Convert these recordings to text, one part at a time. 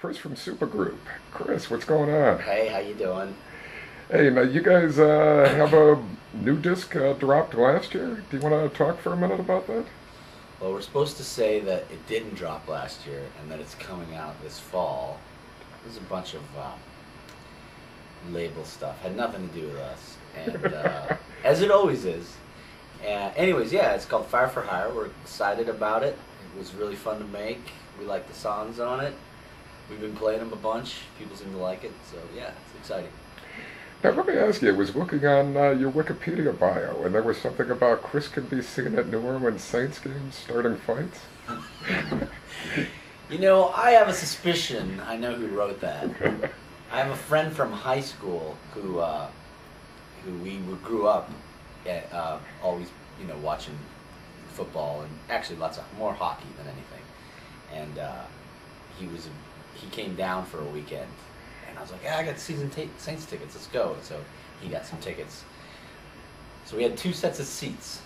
Chris from Supagroup. Chris, what's going on? Hey, how you doing? Hey, now you guys have a new disc dropped last year. Do you want to talk for a minute about that? Well, we're supposed to say that it didn't drop last year and that it's coming out this fall. There's a bunch of label stuff. Had nothing to do with us. And as it always is. Anyways, yeah, it's called Fire for Hire. We're excited about it. It was really fun to make. We like the songs on it. We've been playing them a bunch. People seem to like it. So, yeah, it's exciting. Now, let me ask you, I was looking on your Wikipedia bio, and there was something about Chris can be seen at New Orleans Saints games starting fights. You know, I have a suspicion I know who wrote that. I have a friend from high school who we grew up at, always, you know, watching football and actually more hockey than anything. And he came down for a weekend, and I was like, yeah, I got season Saints tickets, let's go. And so he got some tickets. So we had two sets of seats,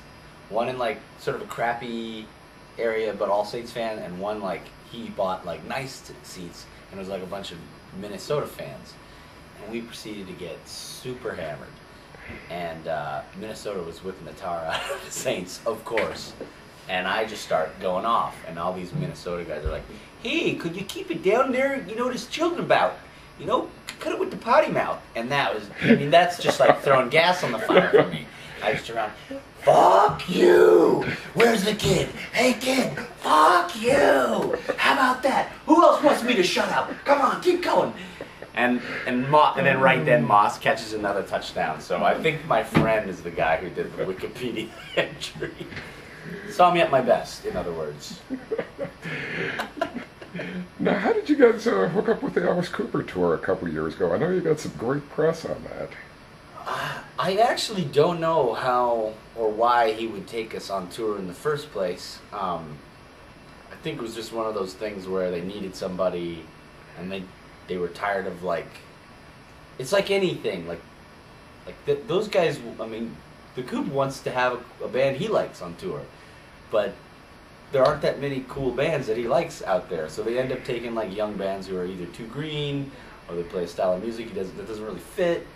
one in like sort of a crappy area but all Saints fan, and one like he bought like nice seats, and it was like a bunch of Minnesota fans. And we proceeded to get super hammered, and Minnesota was whipping the tar out of the Saints, of course. And I just start going off, and all these Minnesota guys are like, hey, could you keep it down there? You know what it's children about. You know, cut it with the potty mouth. And that was, I mean, that's just like throwing gas on the fire for me. I just around, fuck you. Where's the kid? Hey, kid, fuck you. How about that? Who else wants me to shut up? Come on, keep going. And then right then Moss catches another touchdown. So I think my friend is the guy who did the Wikipedia entry. Saw me at my best, in other words. Now, how did you guys hook up with the Alice Cooper tour a couple years ago? I know you got some great press on that. I actually don't know how or why he would take us on tour in the first place. I think it was just one of those things where they needed somebody, and they were tired of like, it's like anything, those guys. I mean, the Coop wants to have a band he likes on tour, but there aren't that many cool bands that he likes out there, so they end up taking like young bands who are either too green, or they play a style of music that doesn't really fit,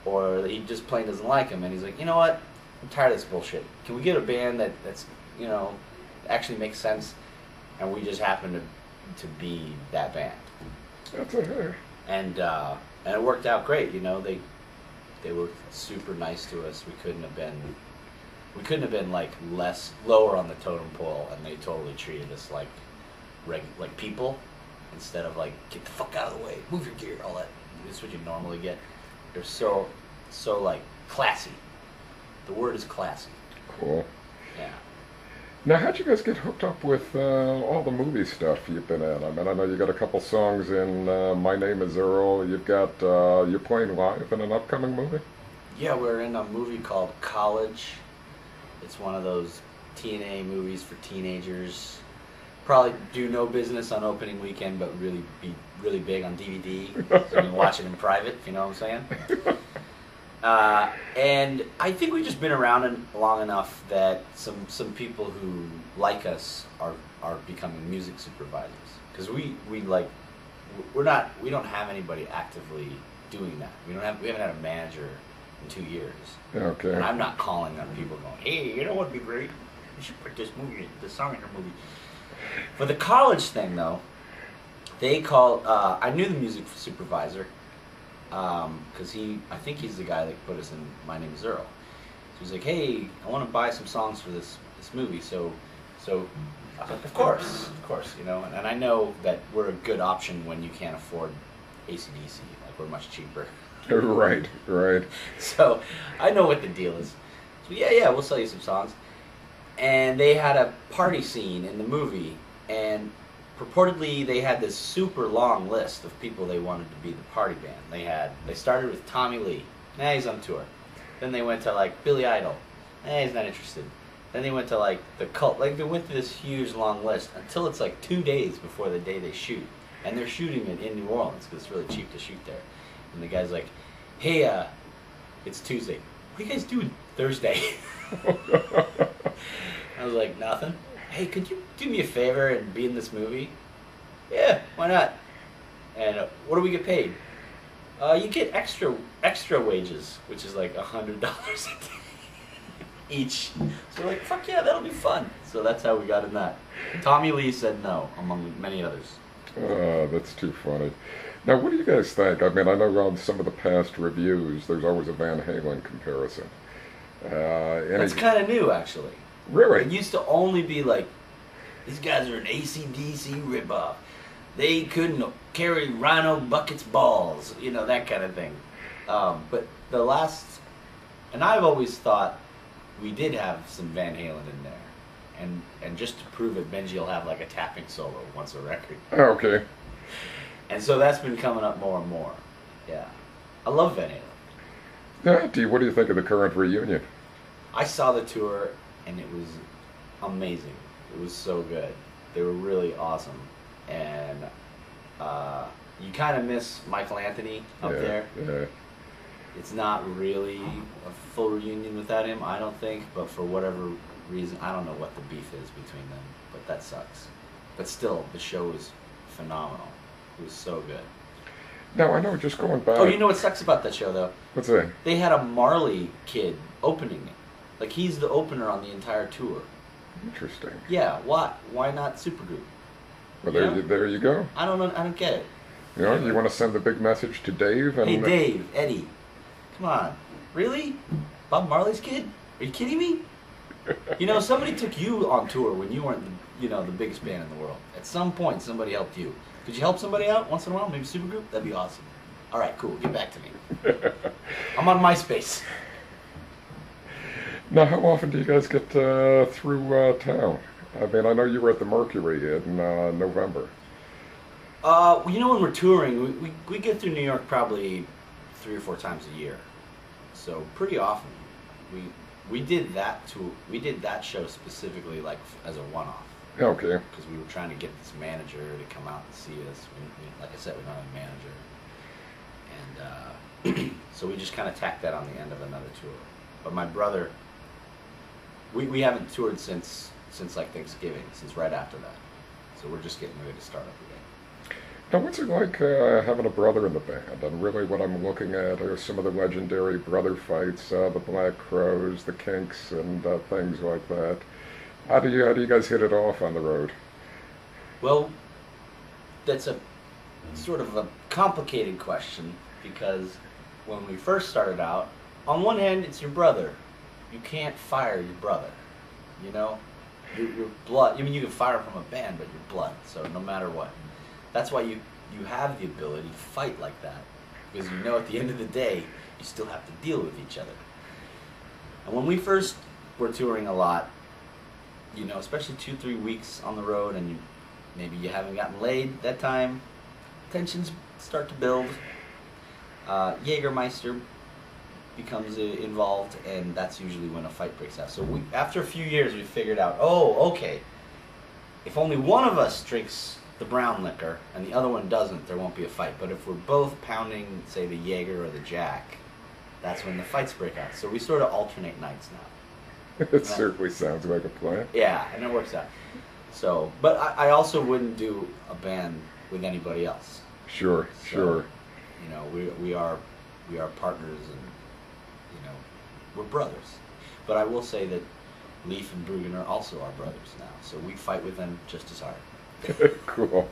or he just plain doesn't like him, and he's like, you know what, I'm tired of this bullshit. Can we get a band that's, you know, actually makes sense? And we just happen to be that band. That's a and it worked out great. You know, they were super nice to us. We couldn't have been like lower on the totem pole, and they totally treated us like people, instead of like, get the fuck out of the way, move your gear, all that. This is what you normally get. They're so like classy. The word is classy. cool. Yeah. Now, how'd you guys get hooked up with all the movie stuff you've been in? I mean, I know you got a couple songs in My Name is Earl. You've got, you're playing live in an upcoming movie? Yeah, we're in a movie called College. It's one of those TNA movies for teenagers. Probably do no business on opening weekend, but really be really big on DVD. So you can watch it in private, if you know what I'm saying. And I think we've just been around long enough that some people who like us are becoming music supervisors, because we don't have anybody actively doing that. We haven't had a manager in 2 years. Okay. And I'm not calling on people going, hey, you know what would be great? You should put this song in your movie. For the College thing though, they called. I knew the music supervisor. Because I think he's the guy that put us in My Name is Earl. So he's like, hey, I want to buy some songs for this movie. So I was like, of course, you know. And I know that we're a good option when you can't afford AC/DC. Like, we're much cheaper. Right. So I know what the deal is. So yeah, we'll sell you some songs. And they had a party scene in the movie, and purportedly they had this super long list of people they wanted to be the party band. They started with Tommy Lee. Nah, he's on tour. Then they went to like Billy Idol. Nah, he's not interested. Then they went to like the Cult. Like, they went through this huge long list until it's like 2 days before the day they shoot. And they're shooting it in New Orleans because it's really cheap to shoot there. And the guy's like, hey, it's Tuesday. What are you guys doing Thursday? I was like, nothing. Hey, could you do me a favor and be in this movie? Yeah, why not? And what do we get paid? You get extra wages, which is like $100 a day each. So we're like, fuck yeah, that'll be fun. So that's how we got in that. Tommy Lee said no, among many others. That's too funny. Now, what do you guys think? I mean, I know on some of the past reviews, there's always a Van Halen comparison. That's kind of new, actually. Really? It used to only be like, these guys are an AC/DC ripoff. They couldn't carry Rhino Bucket's balls, you know, that kind of thing. But the last, and I've always thought we did have some Van Halen in there. And just to prove it, Benji will have like a tapping solo once a record. Oh, okay. And so that's been coming up more and more. Yeah. I love Van Halen. Yeah, what do you think of the current reunion? I saw the tour and it was amazing. It was so good. They were really awesome. And you kind of miss Michael Anthony up there. Yeah. It's not really a full reunion without him, I don't think. But for whatever reason, I don't know what the beef is between them. But that sucks. But still, the show was phenomenal. It was so good. Now, I know, just going back... Oh, you know what sucks about that show, though? What's that? They had a Marley kid opening it. Like, he's the opener on the entire tour. Interesting. Yeah, why? Why not Supagroup? Well, there you go. I don't know. I don't get it. You know, you want to send the big message to Dave? And hey, Dave, Eddie, come on. Really? Bob Marley's kid? Are you kidding me? You know, somebody took you on tour when you weren't, the biggest band in the world. At some point, somebody helped you. Could you help somebody out once in a while? Maybe Supagroup? That'd be awesome. All right, cool. Get back to me. I'm on MySpace. Now, how often do you guys get through town? I mean, I know you were at the Mercury in November. When we're touring, we get through New York probably 3 or 4 times a year. So pretty often. We did that show specifically like as a one-off. Okay. Because we were trying to get this manager to come out and see us. Like I said, we don't have a manager. And so we just kind of tacked that on the end of another tour. But my brother, we haven't toured since like Thanksgiving, since right after that. So we're just getting ready to start up again. Now, what's it like having a brother in the band? And really what I'm looking at are some of the legendary brother fights, the Black Crowes, the Kinks, and things like that. How do you guys hit it off on the road? Well, that's a sort of a complicated question, because when we first started out, on one hand, it's your brother. You can't fire your brother, you know? Your blood. I mean, you can fire from a band, but your blood. So no matter what, that's why you have the ability to fight like that, because you know at the end of the day, you still have to deal with each other. And when we first were touring a lot, especially 2-3 weeks on the road, and maybe you haven't gotten laid that time, tensions start to build. Jägermeister becomes involved, and that's usually when a fight breaks out. So after a few years, we figured out, okay, if only one of us drinks the brown liquor and the other one doesn't, there won't be a fight. But if we're both pounding, say, the Jaeger or the Jack, that's when the fights break out. So we sort of alternate nights now. It certainly sounds like a plan. Yeah, and it works out. So, but I also wouldn't do a band with anybody else. Sure. We are partners, and we're brothers. But I will say that Leaf and Bruggen are also our brothers now, so we fight with them just as hard. Cool.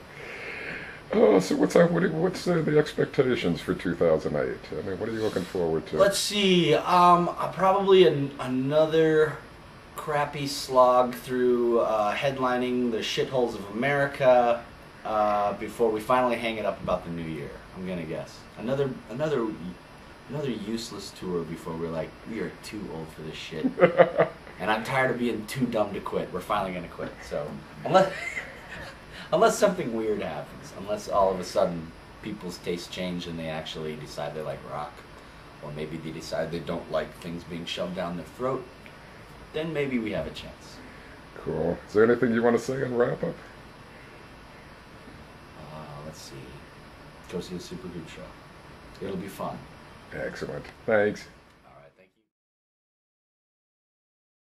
So what's the expectations for 2008? I mean, what are you looking forward to? Let's see. Probably another crappy slog through headlining the shitholes of America before we finally hang it up about the new year. I'm gonna guess another useless tour before we're like, we are too old for this shit, and I'm tired of being too dumb to quit. We're finally gonna quit. So unless something weird happens, unless all of a sudden people's tastes change and they actually decide they like rock, or maybe they decide they don't like things being shoved down their throat, then maybe we have a chance. Cool. Is there anything you want to say in wrap up? Let's see. Go see the Supagroup show. It'll be fun. Excellent. Thanks.